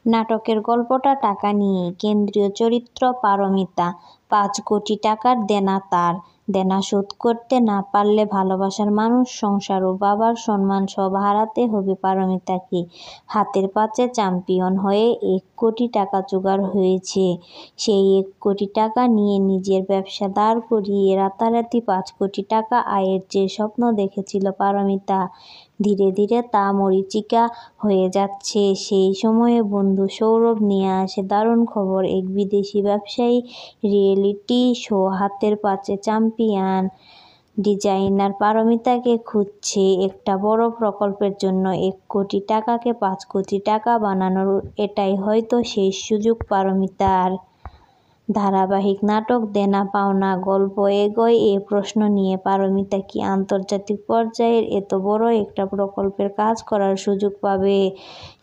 নাটকের গল্পটা টাকা নিয়ে। কেন্দ্রীয় চরিত্র পারমিতা। ৫ কোটি টাকার দেনা তার। দেনা শোধ করতে না পারলে ভালোবাসার মানুষ, সংসার ও বাবার সম্মান সব হারাতে হবে পারমিতাকে। হাতের পাঁচে চ্যাম্পিয়ন হয়ে ১ কোটি টাকা জোগাড় হয়েছে। সেই ১ কোটি টাকা নিয়ে নিজের ব্যবসা দাঁড় করিয়ে রাতারাতি ৫ কোটি টাকা আয়ের যে স্বপ্ন দেখেছিল পারমিতা, ধীরে ধীরে তা মরীচিকা হয়ে যাচ্ছে। সেই সময়ে বন্ধু সৌরভ নিয়ে আসে দারুণ খবর, এক বিদেশি ব্যবসায়ী রিয়েলিটি শো হাতের পাঁচে চ্যাম্পিয়ন ডিজাইনার পারমিতাকে খুঁজছে একটা বড় প্রকল্পের জন্য। ১ কোটি টাকাকে ৫ কোটি টাকা বানানোর এটাই হয়তো শেষ সুযোগ পারমিতার। ধারাবাহিক নাটক দেনা পাওনা গল্প এগোয় এ প্রশ্ন নিয়ে, পারমিতা কি আন্তর্জাতিক পর্যায়ের এত বড় একটা প্রকল্পের কাজ করার সুযোগ পাবে?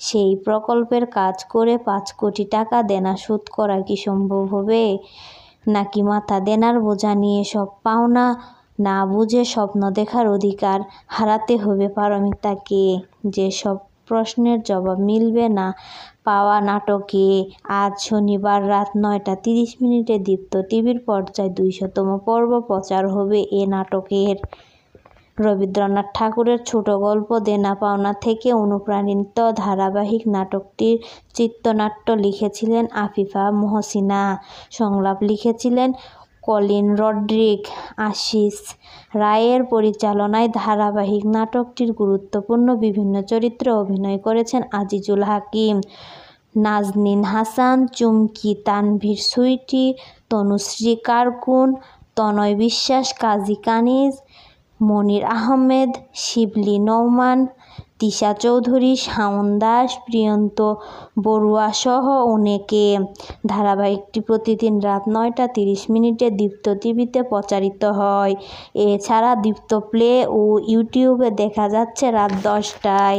সেই প্রকল্পের কাজ করে ৫ কোটি টাকা দেনা শোধ করা কি সম্ভব হবে? নাকি মাথা দেনার বোঝা নিয়ে সব পাওনা না বুঝে স্বপ্ন দেখার অধিকার হারাতে হবে পারমিতাকে? যেসব প্রশ্নের জবাব মিলবে না পাওয়া নাটকে। আজ শনিবার রাত ৯টা ৩০ দীপ্ত টিভির পর্দায় ২০০তম পর্ব প্রচার হবে এ নাটকের। রবীন্দ্রনাথ ঠাকুরের ছোট গল্প দেনা পাওনা থেকে অনুপ্রাণিত ধারাবাহিক নাটকটির চিত্রনাট্য লিখেছিলেন আফিফা মহসিনা, সংলাপ লিখেছিলেন কলিন রড্রিক। আশিস রায়ের পরিচালনায় ধারাবাহিক নাটকটির গুরুত্বপূর্ণ বিভিন্ন চরিত্রে অভিনয় করেছেন আজিজুল হাকিম, নাজনীন হাসান, চুমকি, তানভীর সুইটি, তনুশ্রী কারকুন, তনয় বিশ্বাস, কাজী কানিজ, মনির আহমেদ, শিবলী নওমান, তিশা চৌধুরী, শাওন দাস, প্রিয়ন্ত বড়ুয়া সহ অনেকে। ধারাবাহিকটি প্রতিদিন রাত ৯টা ৩০ দীপ্ত টিভিতে প্রচারিত হয়। এছাড়া দীপ্ত প্লে ও ইউটিউবে দেখা যাচ্ছে রাত ১০টায়।